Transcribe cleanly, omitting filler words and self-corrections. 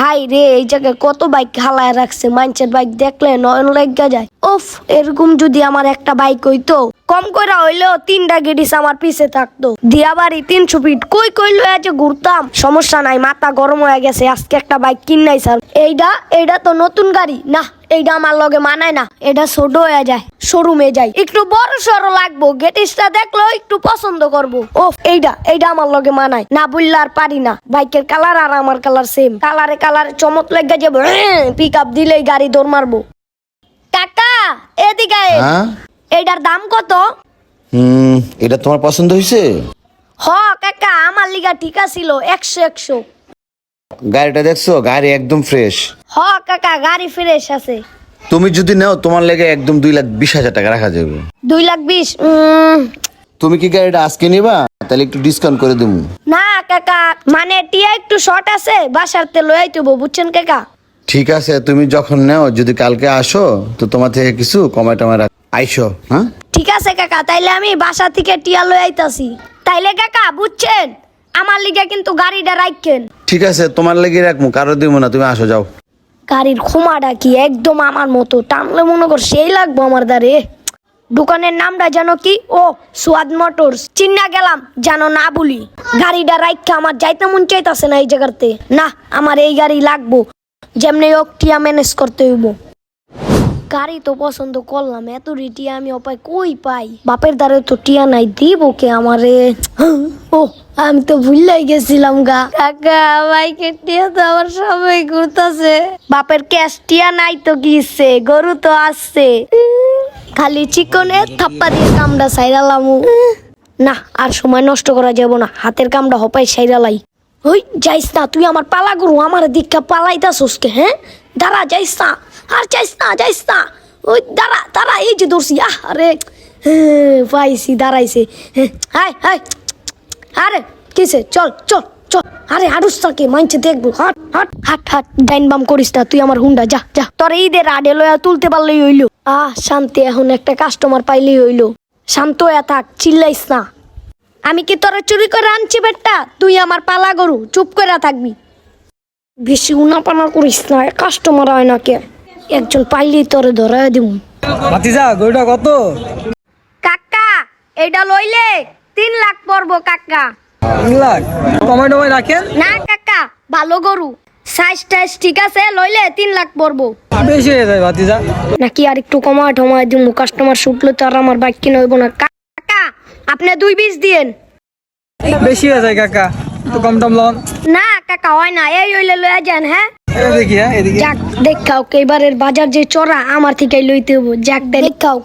High রে, এই জায়গায় কত বাইক হালায় রাখছে, মানুষের বাইক দেখলে নয়ন লাগা যায়। উফ, এরকম যদি আমার একটা বাইক হইতো, কম করে হইলেও 3টা গেডিস আমার পিছে থাকতো, দিয়াবাড়ি 300 ফিট কই কই লয়ে যে ঘুরতাম। সমস্যা নাই, মাথা গরম হয়ে গেছে, আজকে একটা বাইক কিনাই স্যার। এইটা তো নতুন গাড়ি না, এইটা আমার লগে মানায় না, এটা ছোট হয়ে যায়, শোরুমে যাই, একটু বড় সড়ো লাগবো, গেটিসটা দেখলো একটু পছন্দ করবো। ও এইটা আমার লগে মানায় না, বললে আর পারি না। বাইকের কালার আর আমার কালার সেম, কালারে চমক লেগে যাবো, পিক আপ দিলেই গাড়ি দৌড় মারবো। কাকা এদিকে আয়। এইটার দাম কত? এটা তোমার পছন্দ হয়েছে? হ কাকা, আমার লিগা ঠিক আছিল, 100 গাড়িটা দেখছো? গাড়ি একদম ফ্রেশ। হ কাকা, গাড়ি ফ্রেশ আছে। তুমি যদি নাও তোমার লেগে একদম 2,20,000 টাকা রাখা যাবে। 2,20,000? তুমি কি গাড়িটা আজকে নিবা? তাহলে একটু ডিসকাউন্ট করে দেবো। না কাকা, মানে টিয়া একটু শর্ট আছে, বাসারতে লই আইতেব, বুঝছেন কাকা? ঠিক আছে, তুমি যখন নাও, যদি কালকে আসো তো তোমার থেকে কিছু কমাই টমাই আইসো। হ্যাঁ ঠিক আছে কাকা, তাইলে আমি বাসা থেকে টিয়া লই আইতাছি। তাইলে কাকা বুঝছেন, আমার লিগে কিন্তু গাড়িটা রাখেন। ঠিক আছে, তোমার লেগে রাখবো, কারো দিব না, তুমি আসো যাও। গাড়ির খোমাটা কি একদম আমার মতো, টানলে মনে কর সেই লাগবো আমার দ্বারে। দোকানের নামটা জানো কি? ও সুয়াদ মোটরস। চিন্না গেলাম জানো না বলি। গাড়িটা রাইখা আমার যাইতে মন চাইতাছে না এই জায়গাতে। না, আমার এই গাড়ি লাগবো, যেমনি হোক টিয়া ম্যানেজ করতে হইব। গাড়ি তো পছন্দ করলাম, এত টিয়া আমি অপায় কই পাই? বাপের দ্বারে তো টিয়া নাই, দিব কে আমারে? ও আমি তো ভুললাই গেছিলাম গা। কাকা বাইকের টিয়া তো আমার সবাই ঘুরতাছে। বাপের ক্যাশ টিয়া নাই তো কিসে, গরু তো আসছে, খালি চিকনে থাপ্পা দিয়ে কামড়া সাইরালামু। না, আর সময় নষ্ট করা যাব না, হাতের কামড়া হপাই সাইরালাই। ওই যাইস না, তুই আমার পালা গরু, আমার দীক্ষা পালাইতাছস কে? হ্যাঁ দাঁড়া, যাইস না, আর যাইস না। ওই দাঁড়া, এই যে ধরছি। আরে পাইছি, দাঁড়াইছে। হাই হাই, আরে কিসে? চল, আরে হাঁটুস তাকে মাইনছে দেখবো। হাট ডাইন বাম করিস না, তুই আমার হুন্ডা যা। তোর ঈদের আডে লয়া তুলতে পারলেই হইলো। শান্তি, এখন একটা কাস্টমার পাইলেই হইলো। শান্ত হয়ে থাক, চিল্লাইস না। আমি কি তোরা চুরি করে আনছি বেটা? তুই আমার পালা গরু, চুপ করে থাকবি। বেশি উনাপানা করিস না, কাস্টমার হয় না কে? একজন পাইলেই তোরে ধরা দিব। ভাতিজা গরুটা কত? কাকা এইটা লইলে 3 লাখ পড়বো কাকা। 3 লাখ? কমাই টমাই রাখেন না কাকা, ভালো গরু, সাইজ টাইজ ঠিক আছে, লইলে 3 লাখ পড়বো। বেশি হয়ে যায় ভাতিজা। নাকি আর একটু কমায় দিব? কাস্টমার শুটলে তো আর আমার বাইক কিনে হইব না। কাকা আপনি 2,20 দিয়েন। বেশি হয়ে যায় কাকা, তো কম টম লন। না কাকা হয় না, এই হইলে লইয়া যান। হ্যাঁ দেখি, হ্যাঁ এদিকে যাক, দেখাও এবারের বাজার যে চড়া, আমার থেকে লইতে হবো। যাক দেখাও।